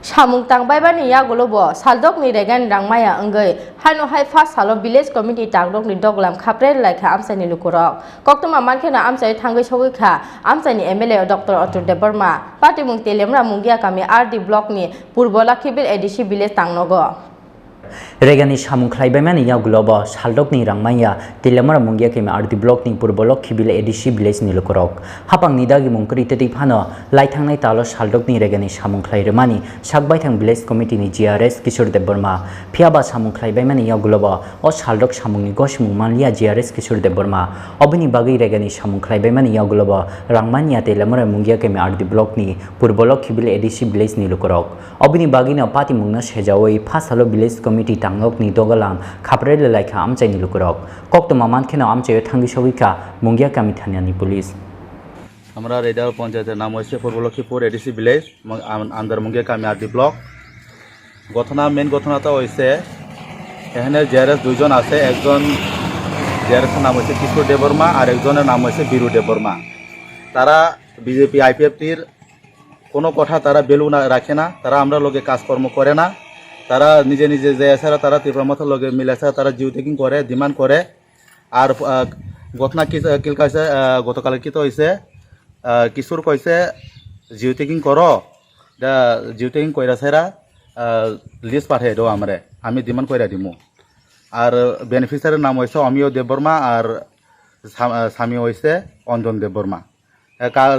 Samung tangbai bani ya golobo saldok ni regan rangmaya anggai hano hai fast salo village committee tagdok ni doglam khapre laikha amsai ni lukurok koktoma mankhena amsai thangai sogoi kha amsai ni MLA Dr. Atul Debarma party mung telemra munggia kami RD block ni purbola khibil ADC village tangnogo Regani samung khlaibaimani yagulobo saldokni rangmaya tilamara mungia kemi RD block ni purbolok khibile ADC village ni lukurok hapang nidagi mungkri tetik phano laithangnai talo saldokni regani samung khlairemani sakbaithang village committee ni GRS Kishore Debarma phiaba samung khlaibaimani yagulobo o saldok samungni gosmung manlia GRS Kishore Debarma obini bagi regani samung khlaibaimani yagulobo rangmania tilamara mungia kemi RD block ni purbolok khibile ADC village ni lukurok obini bagi na pati mungna sejawai phasalo village committee tangok ni dogalang khaprele laikha amchai ni lukurok koktoma mankhena amchai thangi sogika mungia kami thaniani police আমরা radar পঞ্চায়েতের নাম হচ্ছে পূর্বলক্ষ্মীপুর ADC village under Mongia কামি RD block main ঘটনাটা হয়েছে এখানে JRS দুইজন আছে একজন জেআরএসের নাম হচ্ছে কিশোর দেববর্মা আর একজনের নাম হচ্ছে বীরু দেববর্মা তারা বিজেপি আইপিএফটির কোনো কথা তারা বেলু না রাখে না তারা আমরা লগে কাজকর্ম করে না তারা নিজে নিজে যে এছাড়া তারা তীব্রমাথার লগে মিলে এছাড়া তারা জিও টেকিং করে ডিমান্ড করে আর ঘটনা কিলকা হয়েছে গতকালে কি তো হয়েছে কিশোর কইছে জিও টেকিং করো জিও টেকিং কইরা সেরা লিস্ট পাঠিয়ে দাও আমি ডিমান্ড কইরা দিমু আর বেনিফিশিয়ারির নাম হয়েছে অমিয় দেববর্মা আর স্বামী হয়েছে অঞ্জন দেববর্মা কাজ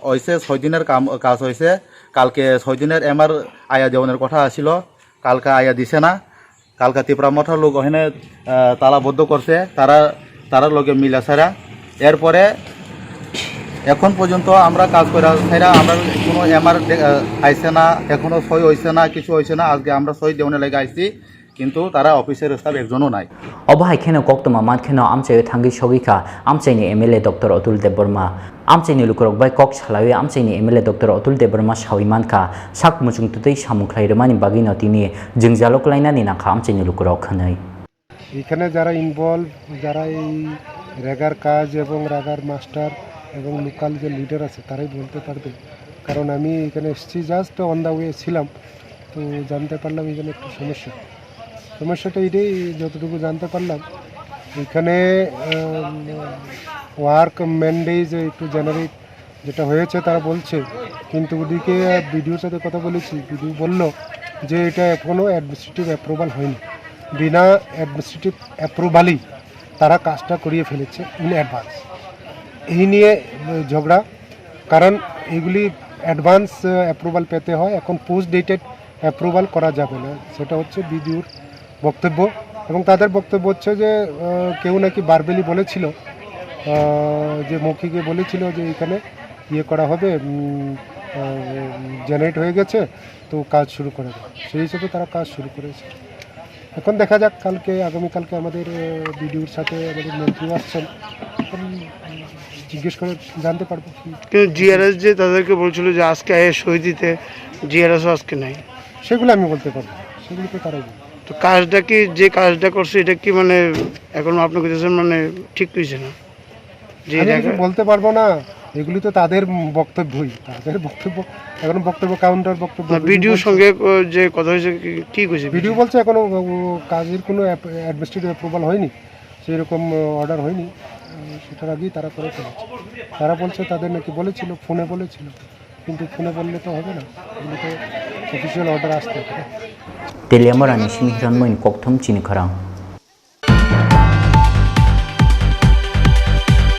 হয়েছে 6 দিনের কাজ হয়েছে কালকে 6 দিনের এমআর আয়া দেওয়ানের কথা আসিল কালকে আয়া দিছে না কালকে তীব্রমাথার লোক ওখানে তালাবদ্ধ করছে তারা লগে মিলা ছাড়া এরপরে এখন পর্যন্ত আমরা কাজ করে ছাড়া আমরা কোনো এমআর আইছে না এখনো সই হয়েছে না কিছু হয়েছে না আজকে আমরা সই দেওয়ানে লেগে আইছি কিন্তু তারা অফিসের স্টাফ একজনও নাই অবহাই খেনো কোক্তমা মানখেনো আমচাই থাঙ্গি সগিকা আমচাইনি MLA Dr. Atul Debarma আমচাইনি লুকুরক বাই কক ছালাওয়ে আমচাইনি MLA Dr. Atul Debarma সাউই মানকা সাক মুচুং তুতৈ সামুং খ্লাইরমানি বাগিনো তিনি জিংজালক লাইনানি নাখা আমচাইনি লুকুরক খানাই এখানে যারা ইনভলভ যারা এই রেগার কাজ এবং রেগার মাস্টার এবং লোকাল যে লিডার আছে তারাই বলতে পারবে কারণ আমি এখানে এসেছি জাস্ট অন দ্য ওয়ে ছিলাম তো জানতে পারলাম এখানে একটু সমস্যাটা এটাই যতটুকু জানতে পারলাম এখানে ওয়ার্ক ম্যান্ডেজ একটু জেনারেট যেটা হয়েছে তারা বলছে কিন্তু ওদিকে বিডিওর সাথে কথা বলেছি বিডিও বললো যে এটা এখনও অ্যাডমিনিস্ট্রেটিভ অ্যাপ্রুভাল হয়নি বিনা অ্যাডমিনিস্ট্রেটিভ অ্যাপ্রুভালই তারা কাজটা করিয়ে ফেলেছে ইন অ্যাডভান্স এই নিয়ে ঝগড়া কারণ এগুলি অ্যাডভান্স অ্যাপ্রুভাল পেতে হয় এখন পোস্ট ডেটেড অ্যাপ্রুভাল করা যাবে না সেটা হচ্ছে বিডিওর বক্তব্য এবং তাদের বক্তব্য হচ্ছে যে কেউ নাকি বারবেলি বলেছিল যে মৌখিকে বলেছিল যে এখানে ইয়ে করা হবে জেনারেট হয়ে গেছে তো কাজ শুরু করে দেয় সেই হিসেবে তারা কাজ শুরু করেছে এখন দেখা যাক আগামীকালকে আমাদের বিডিওর সাথে আমাদের মন্ত্রী আসছেন জিজ্ঞেস করে জানতে পারবো কিন্তু জিআরএস যে তাদেরকে বলছিল যে আজকে সই দিতে জিআরএসও আজকে নাই সেগুলো আমি বলতে পারবো সেগুলো তো তারাই তো কাজটা কি যে কাজটা করছে এটা কি মানে এখন আপনি বলতেছেন মানে ঠিক হয়েছে না যে বলতে পারবো না এগুলি তো তাদের বক্তব্যই এখন বক্তব্য কাউন্টার বক্তব্য ভিডিওর সঙ্গে যে কথা হয়েছে ঠিক হয়েছে ভিডিও বলছে এখনো কাজের কোনো অ্যাডমিনিস্ট্রেটিভ অ্যাপ্রুভাল হয়নি সেই রকম অর্ডার হয়নি সেটার আগেই তারা করে ফেলেছে তারা বলছে তাদের নাকি ফোনে বলেছিল কিন্তু ফোনে বললে তো হবে না এগুলো তো অফিসিয়াল অর্ডার আসতে হবে তেলিয়ামরানি সিমিহরানমইন kokthom chini kharang